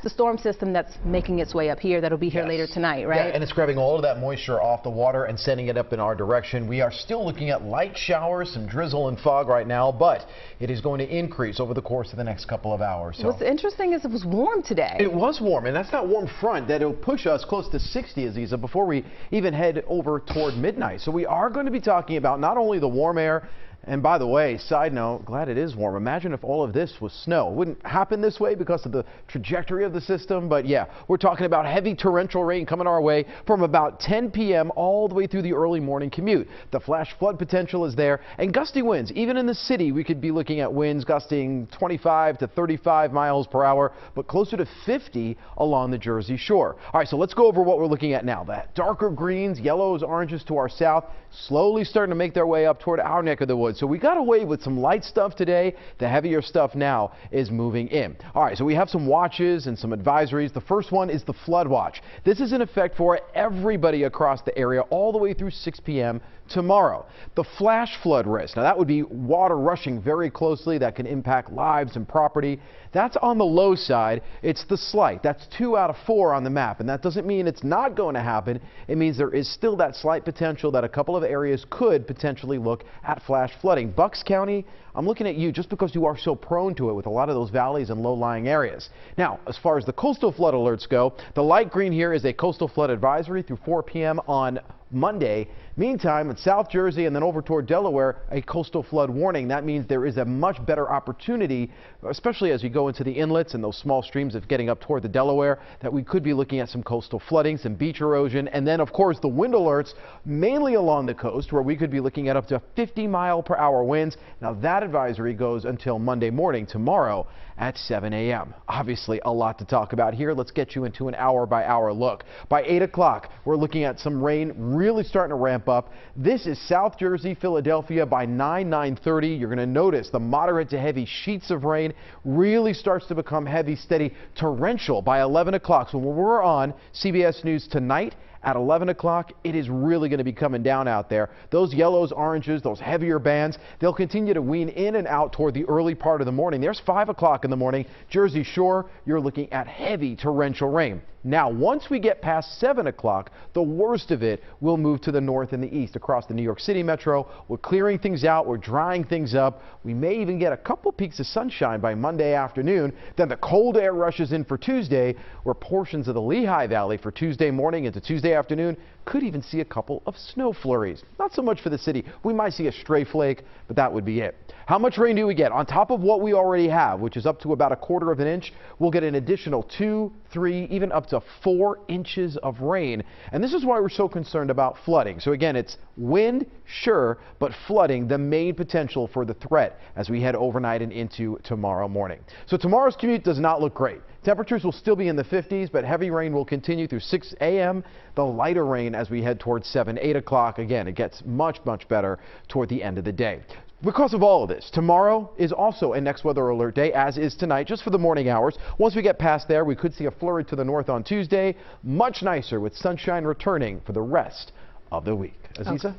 the storm system that's making its way up here. That'll be here later tonight, right? Yeah, and it's grabbing all of that moisture off the water and sending it up in our direction. We are still looking at light showers, some drizzle and fog right now, but it is going to increase over the course of the next couple of hours. So. What's interesting is it was warm today. It was warm, and that's that warm front that will push us close to 60, Aziza, before we even head over toward midnight. So we are going to be talking about not only the warm air, and by the way, side note, glad it is warm. Imagine if all of this was snow. It wouldn't happen this way because of the trajectory of the system, but yeah, we're talking about heavy torrential rain coming our way from about 10 p.m. all the way through the early morning commute. The flash flood potential is there, and gusty winds. Even in the city, we could be looking at winds gusting 25 to 35 miles per hour, but closer to 50 along the Jersey Shore. All right, so let's go over what we're looking at now. The darker greens, yellows, oranges to our south, slowly starting to make their way up toward our neck of the woods. So we got away with some light stuff today. The heavier stuff now is moving in. All right, so we have some watches and some advisories. The first one is the flood watch. This is in effect for everybody across the area all the way through 6 p.m. tomorrow. The flash flood risk. Now that would be water rushing very closely that can impact lives and property. That's on the low side. It's the slight. That's 2 out of 4 on the map, and that doesn't mean it's not going to happen. It means there is still that slight potential that a couple of areas could potentially look at flash flooding. Bucks County, I'm looking at you just because you are so prone to it with a lot of those valleys and low-lying areas. Now, as far as the coastal flood alerts go, the light green here is a coastal flood advisory through 4 p.m. on Monday. Meantime, in South Jersey and then over toward Delaware, a coastal flood warning. That means there is a much better opportunity, especially as you go into the inlets and those small streams of getting up toward the Delaware, that we could be looking at some coastal flooding, some beach erosion, and then, of course, the wind alerts, mainly along the coast, where we could be looking at up to 50-mile-per-hour winds. Now, that advisory goes until Monday morning, tomorrow at 7 a.m. Obviously, a lot to talk about here. Let's get you into an hour-by-hour look. By 8 o'clock, we're looking at some rain really starting to ramp up. This is South Jersey, Philadelphia. By 9:30, you're going to notice the moderate to heavy sheets of rain really starts to become heavy, steady, torrential by 11 o'clock. So when we're on CBS News tonight, at 11 o'clock, it is really going to be coming down out there. Those yellows, oranges, those heavier bands, they'll continue to wean in and out toward the early part of the morning. There's 5 o'clock in the morning. Jersey Shore, you're looking at heavy torrential rain. Now, once we get past 7 o'clock, the worst of it will move to the north and the east across the New York City metro. We're clearing things out. We're drying things up. We may even get a couple peaks of sunshine by Monday afternoon. Then the cold air rushes in for Tuesday, where portions of the Lehigh Valley for Tuesday morning into Tuesday afternoon could even see a couple of snow flurries. Not so much for the city. We might see a stray flake, but that would be it. How much rain do we get? On top of what we already have, which is up to about 1/4 of an inch, we'll get an additional 2, 3, even up to 4 inches of rain. And this is why we're so concerned about flooding. So again, it's wind, sure, but flooding, the main potential for the threat as we head overnight and into tomorrow morning. So tomorrow's commute does not look great. Temperatures will still be in the 50s, but heavy rain will continue through 6 a.m. The lighter rain as we head towards 7, 8 o'clock. Again, it gets much, much better toward the end of the day. Because of all of this, tomorrow is also a next weather alert day, as is tonight, just for the morning hours. Once we get past there, we could see a flurry to the north on Tuesday. Much nicer with sunshine returning for the rest of the week. Aziza? Okay.